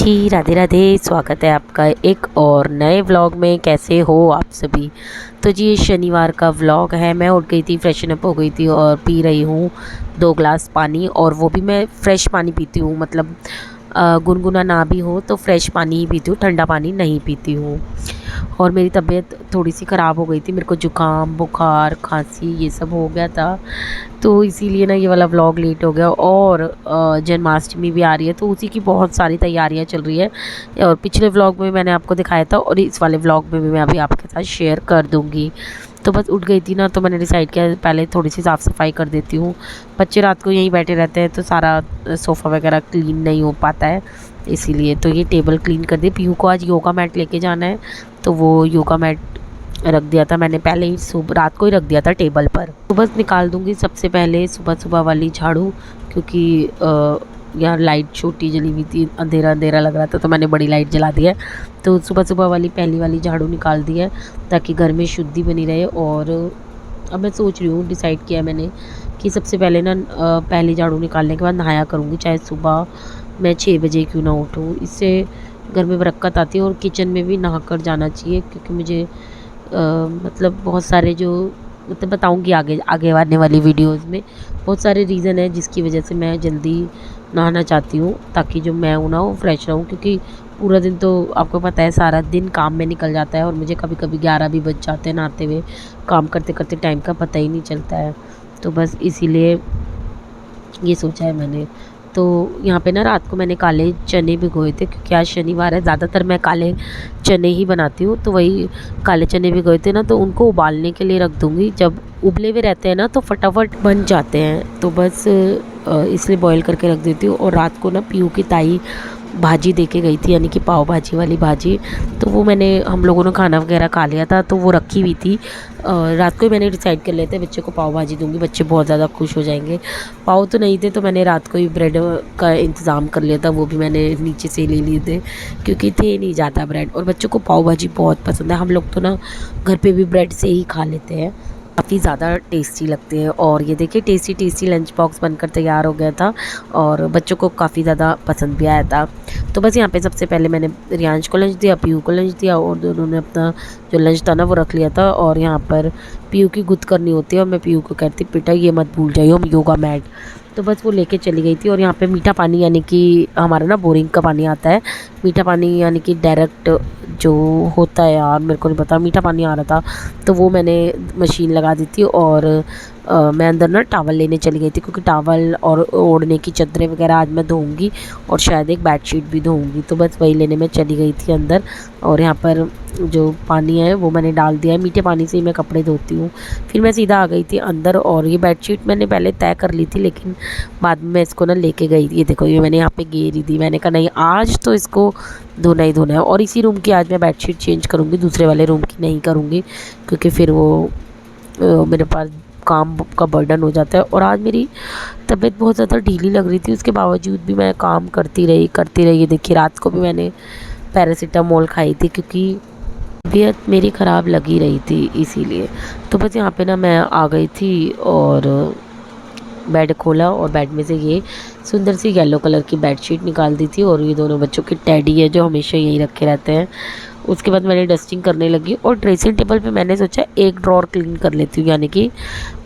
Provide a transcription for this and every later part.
जी, राधे राधे। स्वागत है आपका एक और नए व्लॉग में। कैसे हो आप सभी। तो जी, ये शनिवार का व्लॉग है। मैं उठ गई थी, फ्रेशन अप हो गई थी और पी रही हूँ 2 ग्लास पानी। और वो भी मैं फ़्रेश पानी पीती हूँ, मतलब गुनगुना ना भी हो तो फ़्रेश पानी ही पीती हूँ, ठंडा पानी नहीं पीती हूँ। और मेरी तबीयत थोड़ी सी ख़राब हो गई थी, मेरे को ज़ुकाम, बुखार, खांसी ये सब हो गया था। तो इसीलिए ना ये वाला व्लॉग लेट हो गया। और जन्माष्टमी भी आ रही है, तो उसी की बहुत सारी तैयारियां चल रही है। और पिछले व्लॉग में मैंने आपको दिखाया था और इस वाले व्लॉग में भी मैं अभी आपके साथ शेयर कर दूंगी। तो बस उठ गई थी ना, तो मैंने डिसाइड किया पहले थोड़ी सी साफ़ सफाई कर देती हूँ। बच्चे रात को यहीं बैठे रहते हैं तो सारा सोफ़ा वगैरह क्लीन नहीं हो पाता है, इसीलिए तो ये टेबल क्लीन कर दी। पीहू को आज योगा मैट लेके जाना है, तो वो योगा मैट रख दिया था मैंने पहले ही, सुबह रात को ही रख दिया था टेबल पर। तो बस निकाल दूंगी सबसे पहले सुबह सुबह वाली झाड़ू, क्योंकि यहाँ लाइट छोटी जली हुई थी, अंधेरा अंधेरा लग रहा था, तो मैंने बड़ी लाइट जला दी है। तो सुबह सुबह वाली पहली वाली झाड़ू निकाल दी है, ताकि घर में शुद्धि बनी रहे। और अब मैं सोच रही हूँ, डिसाइड किया मैंने कि सबसे पहले ना पहली झाड़ू निकालने के बाद नहाया करूँगी, चाहे सुबह मैं 6 बजे क्यों ना उठूँ। इससे घर में बरकत आती है और किचन में भी नहा कर जाना चाहिए, क्योंकि मुझे मतलब बहुत सारे जो मतलब बताऊंगी आगे आगे आने वाली वीडियोस में, बहुत सारे रीज़न है जिसकी वजह से मैं जल्दी नहाना चाहती हूँ, ताकि जो मैं हूँ ना वो फ्रेश रहूँ। क्योंकि पूरा दिन तो आपको पता है सारा दिन काम में निकल जाता है, और मुझे कभी कभी 11 भी बज जाते हैं नहाते हुए। काम करते करते टाइम का पता ही नहीं चलता है। तो बस इसीलिए ये सोचा है मैंने। तो यहाँ पे ना रात को मैंने काले चने भिगोए थे, क्योंकि आज शनिवार है, ज़्यादातर मैं काले चने ही बनाती हूँ। तो वही काले चने भिगोए थे ना, तो उनको उबालने के लिए रख दूँगी। जब उबले हुए रहते हैं ना तो फटाफट बन जाते हैं, तो बस इसलिए बॉईल करके रख देती हूँ। और रात को ना पीहू की ताई भाजी दे के गई थी, यानी कि पाव भाजी वाली भाजी। तो वो मैंने हम लोगों ने खाना वगैरह खा लिया था, तो वो रखी हुई थी। रात को ही मैंने डिसाइड कर लिया था बच्चे को पाव भाजी दूंगी, बच्चे बहुत ज़्यादा खुश हो जाएंगे। पाव तो नहीं थे, तो मैंने रात को ही ब्रेड का इंतज़ाम कर लिया था, वो भी मैंने नीचे से ले लिए थे, क्योंकि थे नहीं ज़्यादा ब्रेड। और बच्चों को पाव भाजी बहुत पसंद है। हम लोग तो ना घर पे भी ब्रेड से ही खा लेते हैं, काफ़ी ज़्यादा टेस्टी लगते हैं। और ये देखिए टेस्टी टेस्टी लंच बॉक्स बनकर तैयार हो गया था, और बच्चों को काफ़ी ज़्यादा पसंद भी आया था। तो बस यहाँ पे सबसे पहले मैंने रियांश को लंच दिया, पीयू को लंच दिया, और दोनों ने अपना जो लंच था ना वो रख लिया था। और यहाँ पर पीयू की गुद करनी होती है, और मैं पीयू को कहती बेटा ये मत भूल जाइए हम योगा मैट। तो बस वो लेके चली गई थी। और यहाँ पे मीठा पानी, यानी कि हमारा ना बोरिंग का पानी आता है, मीठा पानी यानी कि डायरेक्ट जो होता है, यार मेरे को नहीं पता, मीठा पानी आ रहा था, तो वो मैंने मशीन लगा दी थी। और मैं अंदर ना टावल लेने चली गई थी, क्योंकि टावल और ओढ़ने की चादरें वगैरह आज मैं धोऊंगी, और शायद एक बेडशीट भी धोऊंगी। तो बस वही लेने मैं चली गई थी अंदर। और यहाँ पर जो पानी है वो मैंने डाल दिया है, मीठे पानी से ही मैं कपड़े धोती हूँ। फिर मैं सीधा आ गई थी अंदर, और ये बेडशीट मैंने पहले तय कर ली थी, लेकिन बाद में मैं इसको ना लेके गई थी। ये देखो, ये मैंने यहाँ पे गेरी थी, मैंने कहा नहीं आज तो इसको धोना ही धोना है। और इसी रूम की आज मैं बेडशीट चेंज करूँगी, दूसरे वाले रूम की नहीं करूँगी, क्योंकि फिर वो मेरे पास काम का बर्डन हो जाता है। और आज मेरी तबीयत बहुत ज़्यादा ढीली लग रही थी, उसके बावजूद भी मैं काम करती रही। ये देखिए रात को भी मैंने पैरासीटामोल खाई थी, क्योंकि तबीयत मेरी ख़राब लगी रही थी इसीलिए। तो बस यहाँ पे ना मैं आ गई थी, और बेड खोला, और बेड में से ये सुंदर सी येलो कलर की बेडशीट निकाल दी थी। और ये दोनों बच्चों की टेडी है जो हमेशा यहीं रखे रहते हैं। उसके बाद मैंने डस्टिंग करने लगी, और ड्रेसिंग टेबल पे मैंने सोचा एक ड्रॉर क्लीन कर लेती हूँ, यानी कि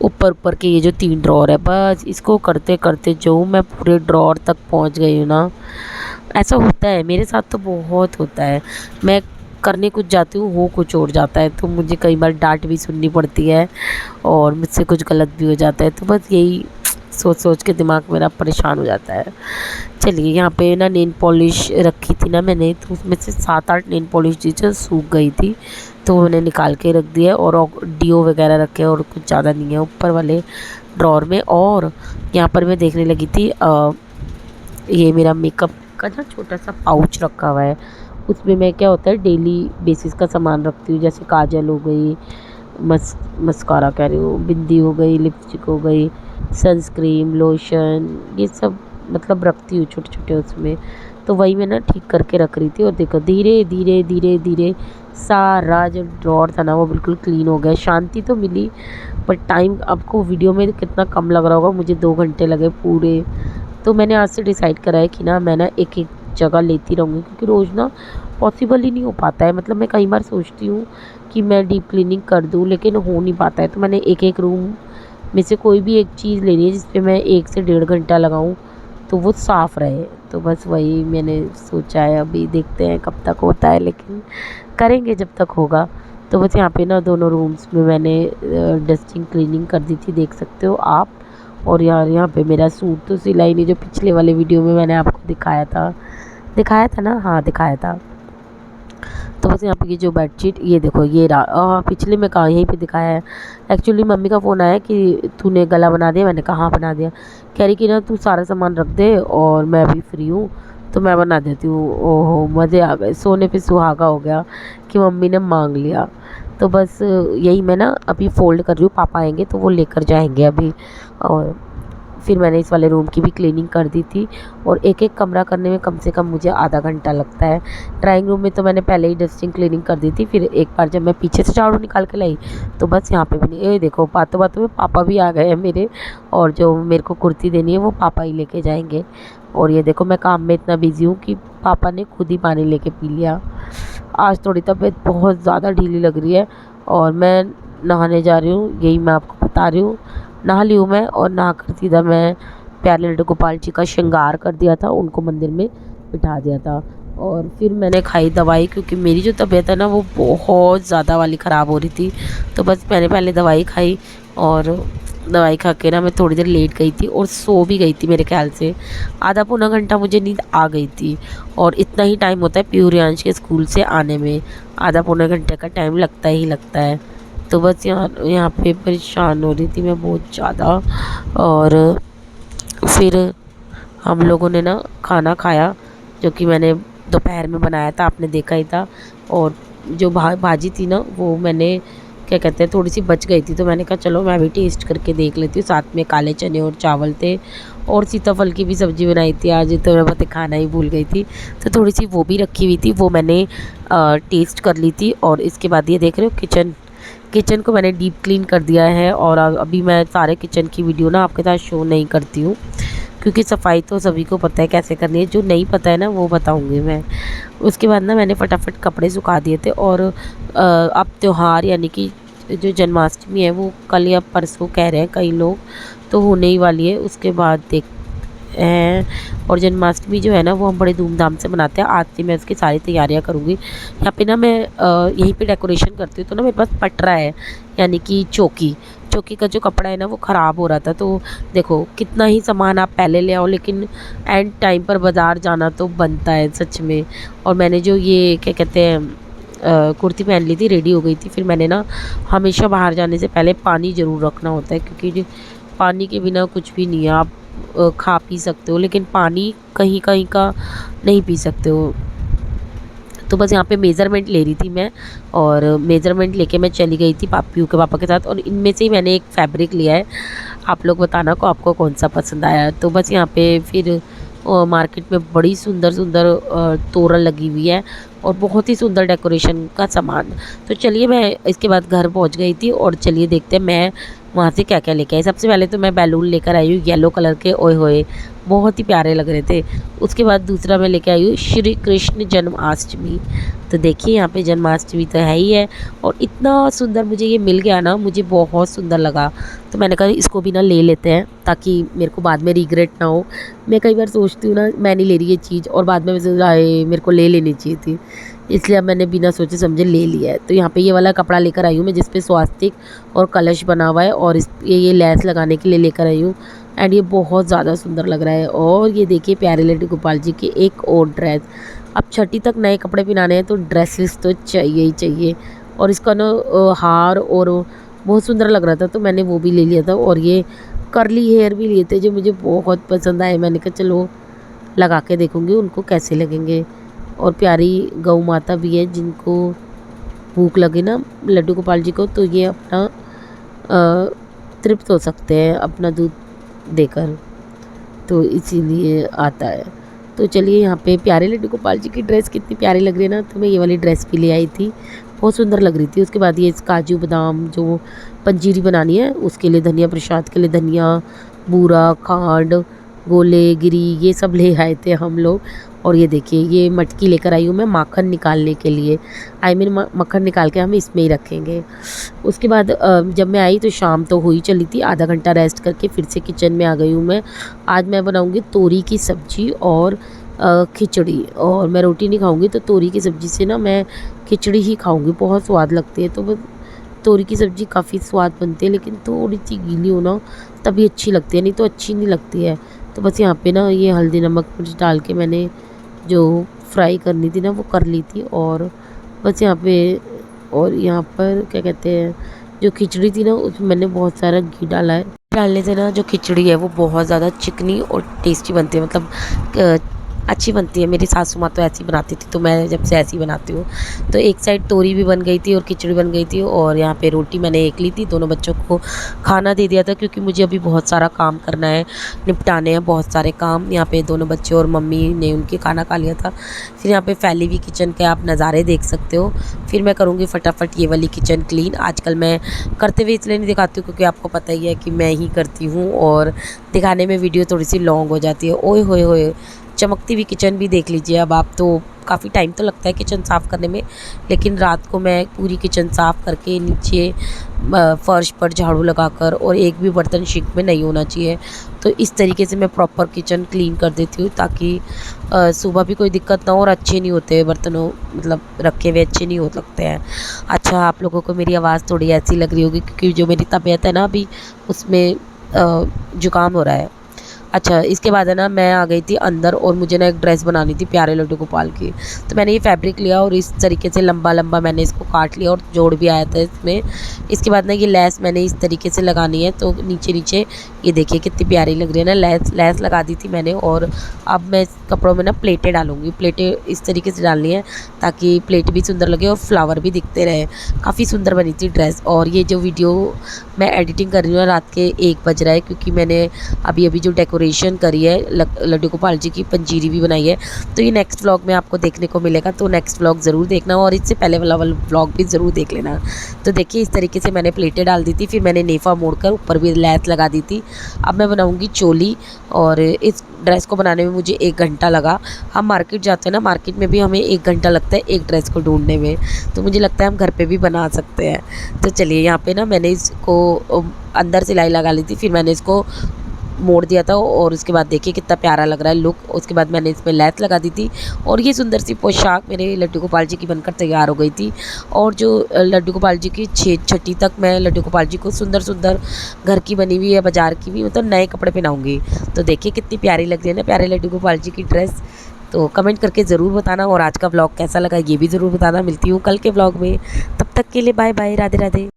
ऊपर ऊपर के ये जो 3 ड्रॉर है, बस इसको करते करते जो मैं पूरे ड्रॉर तक पहुँच गई हूँ ना। ऐसा होता है मेरे साथ, तो बहुत होता है। मैं करने कुछ जाती हूँ, हो कुछ और जाता है, तो मुझे कई बार डांट भी सुननी पड़ती है, और मुझसे कुछ गलत भी हो जाता है। तो बस यही सोच सोच के दिमाग मेरा परेशान हो जाता है। चलिए, यहाँ पे ना नेल पॉलिश रखी थी ना मैंने, तो उसमें से 7-8 नेल पॉलिश थी जो सूख गई थी, तो मैंने निकाल के रख दिया। और डीओ वगैरह रखे, और कुछ ज़्यादा नहीं है ऊपर वाले ड्रॉर में। और यहाँ पर मैं देखने लगी थी ये मेरा मेकअप का ना छोटा सा पाउच रखा हुआ है, उसमें मैं क्या होता है डेली बेसिस का सामान रखती हूँ, जैसे काजल हो गई, मस्कारा कह रही हूँ, बिंदी हो गई, लिपस्टिक हो गई, सनस्क्रीन, लोशन, ये सब मतलब रखती हूँ छोटे छोटे उसमें। तो वही मैं ना ठीक करके रख रही थी, और देखो धीरे धीरे धीरे धीरे सारा जो ड्रॉर था ना वो बिल्कुल क्लीन हो गया। शांति तो मिली, पर टाइम आपको वीडियो में कितना कम लग रहा होगा, मुझे 2 घंटे लगे पूरे। तो मैंने आज से डिसाइड करा है कि ना मैं ना एक एक जगह लेती रहूँगी, क्योंकि रोज़ ना पॉसिबल ही नहीं हो पाता है। मतलब मैं कई बार सोचती हूँ कि मैं डीप क्लीनिंग कर दूँ, लेकिन हो नहीं पाता है। तो मैंने एक-एक रूम में से कोई भी एक चीज़ लेनी है जिस पे मैं 1 से डेढ़ घंटा लगाऊँ, तो वो साफ़ रहे। तो बस वही मैंने सोचा है, अभी देखते हैं कब तक होता है, लेकिन करेंगे जब तक होगा। तो बस यहाँ पे ना दोनों रूम्स में मैंने डस्टिंग क्लीनिंग कर दी थी, देख सकते हो आप। और यार यहाँ पे मेरा सूट तो सिला ही नहीं, जो पिछले वाले वीडियो में मैंने आपको दिखाया था ना, हाँ दिखाया था। तो बस यहाँ पे ये जो बेडशीट, ये देखो ये पिछले में कहाँ यहीं पे दिखाया है। एक्चुअली मम्मी का फ़ोन आया कि तूने गला बना दिया। मैंने कहा हाँ बना दिया। कह रही कि ना तू सारा सामान रख दे और मैं अभी फ्री हूँ तो मैं बना देती हूँ। ओहो मज़े आ गए, सोने पे सुहागा हो गया कि मम्मी ने मांग लिया। तो बस यही मैं ना अभी फ़ोल्ड कर रही हूँ, पापा आएंगे तो वो लेकर जाएंगे अभी। और फिर मैंने इस वाले रूम की भी क्लीनिंग कर दी थी। और एक-एक कमरा करने में कम से कम मुझे आधा घंटा लगता है। ड्राइंग रूम में तो मैंने पहले ही डस्टिंग क्लीनिंग कर दी थी। फिर एक बार जब मैं पीछे से झाड़ू निकाल के लाई, तो बस यहाँ पे भी नहीं, ये देखो बातों-बातों में पापा भी आ गए हैं मेरे। और जो मेरे को कुर्ती देनी है वो पापा ही लेके जाएंगे। और ये देखो मैं काम में इतना बिज़ी हूँ कि पापा ने खुद ही पानी लेके पी लिया। आज थोड़ी तबीयत बहुत ज़्यादा ढीली लग रही है और मैं नहाने जा रही हूँ, यही मैं आपको बता रही हूँ। नहा ली हूँ मैं, और नहाकर सीधा मैं प्यारे लड्डू गोपाल जी का श्रृंगार कर दिया था, उनको मंदिर में बिठा दिया था। और फिर मैंने खाई दवाई, क्योंकि मेरी जो तबीयत है ना वो बहुत ज़्यादा वाली ख़राब हो रही थी। तो बस मैंने पहले दवाई खाई, और दवाई खा के ना मैं थोड़ी देर लेट गई थी और सो भी गई थी। मेरे ख्याल से आधा पौना घंटा मुझे नींद आ गई थी। और इतना ही टाइम होता है प्यूरियांश के स्कूल से आने में, आधा पौना घंटे का टाइम लगता ही लगता है। तो बस यहाँ पे परेशान हो रही थी मैं बहुत ज़्यादा। और फिर हम लोगों ने ना खाना खाया, जो कि मैंने दोपहर में बनाया था, आपने देखा ही था। और जो भाजी थी ना वो मैंने क्या कहते हैं थोड़ी सी बच गई थी, तो मैंने कहा चलो मैं भी टेस्ट करके देख लेती हूँ। साथ में काले चने और चावल थे, और सीताफल की भी सब्ज़ी बनाई थी आज, तो मैं पता खाना ही भूल गई थी। तो थोड़ी सी वो भी रखी हुई थी, वो मैंने टेस्ट कर ली थी। और इसके बाद ये देख रहे हो किचन को मैंने डीप क्लीन कर दिया है। और अभी मैं सारे किचन की वीडियो ना आपके साथ शो नहीं करती हूँ, क्योंकि सफाई तो सभी को पता है कैसे करनी है, जो नहीं पता है ना वो बताऊँगी मैं। उसके बाद ना मैंने फटाफट कपड़े सुखा दिए थे। और अब त्यौहार यानी कि जो जन्माष्टमी है वो कल या परसों कह रहे हैं कई लोग, तो होने ही वाली है। उसके बाद देख हैं। और जन्माष्टमी जो है ना वो हम बड़े धूमधाम से मनाते हैं। आज से मैं उसकी सारी तैयारियां करूँगी। यहाँ पे ना मैं यहीं पे डेकोरेशन करती हूँ, तो ना मेरे पास पटरा है, यानी कि चौकी का जो कपड़ा है ना वो ख़राब हो रहा था। तो देखो कितना ही सामान आप पहले ले आओ, लेकिन एंड टाइम पर बाज़ार जाना तो बनता है सच में। और मैंने जो ये क्या कहते हैं कुर्ती पहन ली थी, रेडी हो गई थी। फिर मैंने ना हमेशा बाहर जाने से पहले पानी ज़रूर रखना होता है, क्योंकि पानी के बिना कुछ भी नहीं है। आप खा पी सकते हो, लेकिन पानी कहीं कहीं का नहीं पी सकते हो। तो बस यहाँ पे मेज़रमेंट ले रही थी मैं, और मेज़रमेंट लेके मैं चली गई थी पीयू के पापा के साथ। और इनमें से ही मैंने एक फैब्रिक लिया है, आप लोग बताना को आपको कौन सा पसंद आया। तो बस यहाँ पे फिर मार्केट में बड़ी सुंदर सुंदर तोरण लगी हुई है, और बहुत ही सुंदर डेकोरेशन का सामान। तो चलिए मैं इसके बाद घर पहुँच गई थी, और चलिए देखते हैं मैं वहाँ से क्या क्या लेके आई। सबसे पहले तो मैं बैलून लेकर आई हूँ येलो कलर के, ओए होए बहुत ही प्यारे लग रहे थे। उसके बाद दूसरा मैं लेके आई हूँ श्री कृष्ण जन्माष्टमी। तो देखिए यहाँ पे जन्माष्टमी तो है ही है, और इतना सुंदर मुझे ये मिल गया ना, मुझे बहुत सुंदर लगा। तो मैंने कहा इसको भी ना ले लेते हैं, ताकि मेरे को बाद में रिग्रेट ना हो। मैं कई बार सोचती हूँ ना मैं नहीं ले रही ये चीज़, और बाद में मेरे को ले लेनी चाहिए थी, इसलिए अब मैंने बिना सोचे समझे ले लिया है। तो यहाँ पे ये वाला कपड़ा लेकर आई हूँ मैं, जिस पे स्वास्तिक और कलश बना हुआ है, और ये लैस लगाने के लिए लेकर आई हूँ। एंड ये बहुत ज़्यादा सुंदर लग रहा है। और ये देखिए प्यारे लड्डू गोपाल जी की एक और ड्रेस। अब छठी तक नए कपड़े पहनाने हैं तो ड्रेसेस तो चाहिए ही चाहिए। और इसका ना हार और बहुत सुंदर लग रहा था, तो मैंने वो भी ले लिया था। और ये कर्ली हेयर भी लिए थे, जो मुझे बहुत पसंद आए। मैंने कहा चलो लगा के देखूँगी उनको कैसे लगेंगे। और प्यारी गौ माता भी है, जिनको भूख लगे ना लड्डू गोपाल जी को, तो ये अपना तृप्त हो सकते हैं अपना दूध देकर, तो इसीलिए आता है। तो चलिए यहाँ पे प्यारे लड्डू गोपाल जी की ड्रेस कितनी प्यारी लग रही है ना, तो मैं ये वाली ड्रेस भी ले आई थी, बहुत सुंदर लग रही थी। उसके बाद ये काजू बादाम जो पंजीरी बनानी है उसके लिए धनिया, प्रसाद के लिए धनिया, बूरा, खांड, गोले, गिरी ये सब ले आए थे हम लोग। और ये देखिए ये मटकी लेकर आई हूँ मैं माखन निकालने के लिए। आई मीन मक्खन निकाल के हम इसमें ही रखेंगे। उसके बाद जब मैं आई तो शाम तो हो ही चली थी, आधा घंटा रेस्ट करके फिर से किचन में आ गई हूँ मैं। आज मैं बनाऊँगी तोरी की सब्ज़ी और खिचड़ी, और मैं रोटी नहीं खाऊँगी तो तोरी की सब्ज़ी से ना मैं खिचड़ी ही खाऊँगी, बहुत स्वाद लगती है। तो बस तोरी की सब्ज़ी काफ़ी स्वाद बनती है, लेकिन थोड़ी सी गीली हो ना तभी अच्छी लगती है, नहीं तो अच्छी नहीं लगती है। तो बस यहाँ पे ना ये हल्दी नमक मिर्च डाल के मैंने जो फ्राई करनी थी ना वो कर ली थी। और बस यहाँ पे और यहाँ पर क्या कहते हैं, जो खिचड़ी थी ना उसमें मैंने बहुत सारा घी डाला है। डालने से ना जो खिचड़ी है वो बहुत ज़्यादा चिकनी और टेस्टी बनती है, मतलब अच्छी बनती है। मेरी सासू माँ तो ऐसी बनाती थी, तो मैं जब से ऐसी बनाती हूँ। तो एक साइड तोरी भी बन गई थी और खिचड़ी बन गई थी, और यहाँ पे रोटी मैंने एक ली थी। दोनों बच्चों को खाना दे दिया था, क्योंकि मुझे अभी बहुत सारा काम करना है, निपटाने हैं बहुत सारे काम। यहाँ पे दोनों बच्चे और मम्मी ने उनके खाना खा लिया था। फिर यहाँ पे फैली हुई किचन के आप नज़ारे देख सकते हो। फिर मैं करूँगी फटाफट ये वाली किचन क्लीन। आजकल मैं करते हुए इसलिए नहीं दिखाती हूँ क्योंकि आपको पता ही है कि मैं ही करती हूँ, और दिखाने में वीडियो थोड़ी सी लॉन्ग हो जाती है। ओए होए होए, चमकती हुई किचन भी देख लीजिए अब आप। तो काफ़ी टाइम तो लगता है किचन साफ़ करने में, लेकिन रात को मैं पूरी किचन साफ़ करके नीचे फ़र्श पर झाड़ू लगाकर, और एक भी बर्तन सिंक में नहीं होना चाहिए। तो इस तरीके से मैं प्रॉपर किचन क्लीन कर देती हूँ, ताकि सुबह भी कोई दिक्कत ना हो, और अच्छे नहीं होते बर्तनों, मतलब रखे हुए अच्छे नहीं हो लगते हैं। अच्छा, आप लोगों को मेरी आवाज़ थोड़ी ऐसी लग रही होगी क्योंकि जो मेरी तबीयत है ना अभी, उसमें ज़ुकाम हो रहा है। अच्छा, इसके बाद है ना मैं आ गई थी अंदर, और मुझे ना एक ड्रेस बनानी थी प्यारे लड्डू गोपाल की। तो मैंने ये फैब्रिक लिया और इस तरीके से लंबा लंबा मैंने इसको काट लिया, और जोड़ भी आया था इसमें। इसके बाद ना ये लेस मैंने इस तरीके से लगानी है, तो नीचे नीचे ये देखिए कितनी प्यारी लग रही है ना। लेस लेस लगा दी थी मैंने, और अब मैं इस कपड़ों में ना प्लेटें डालूंगी। प्लेटें इस तरीके से डालनी है ताकि प्लेट भी सुंदर लगे और फ्लावर भी दिखते रहे। काफ़ी सुंदर बनी थी ड्रेस। और ये जो वीडियो मैं एडिटिंग कर रही हूँ रात के 1 बज रहा है, क्योंकि मैंने अभी अभी जो डेकोरेशन करी है, लड्डू गोपाल जी की पंजीरी भी बनाई है। तो ये नेक्स्ट व्लॉग में आपको देखने को मिलेगा, तो नेक्स्ट व्लॉग ज़रूर देखना, और इससे पहले वाला व्लॉग भी ज़रूर देख लेना। तो देखिए इस तरीके से मैंने प्लेटें डाल दी थी, फिर मैंने नेफा मोड़कर ऊपर भी लैस लगा दी थी। अब मैं बनाऊँगी चोली, और इस ड्रेस को बनाने में मुझे 1 घंटा लगा। हम मार्केट जाते हैं ना, मार्केट में भी हमें 1 घंटा लगता है एक ड्रेस को ढूंढने में, तो मुझे लगता है हम घर पे भी बना सकते हैं। तो चलिए, यहाँ पे ना मैंने इसको अंदर सिलाई लगा ली थी, फिर मैंने इसको मोड़ दिया था, और उसके बाद देखिए कितना प्यारा लग रहा है लुक। उसके बाद मैंने इसमें लैस लगा दी थी, और ये सुंदर सी पोशाक मेरे लड्डू गोपाल जी की बनकर तैयार हो गई थी। और जो लड्डू गोपाल जी की छठी तक मैं लड्डू गोपाल जी को सुंदर सुंदर घर की बनी हुई है, बाज़ार की भी, मतलब नए कपड़े पहनाऊँगी। तो देखिए कितनी प्यारी लग रही है ना प्यारे लड्डू गोपाल जी की ड्रेस। तो कमेंट करके ज़रूर बताना, और आज का व्लॉग कैसा लगा ये भी ज़रूर बताना। मिलती हूँ कल के व्लॉग में, तब तक के लिए बाय बाय, राधे राधे।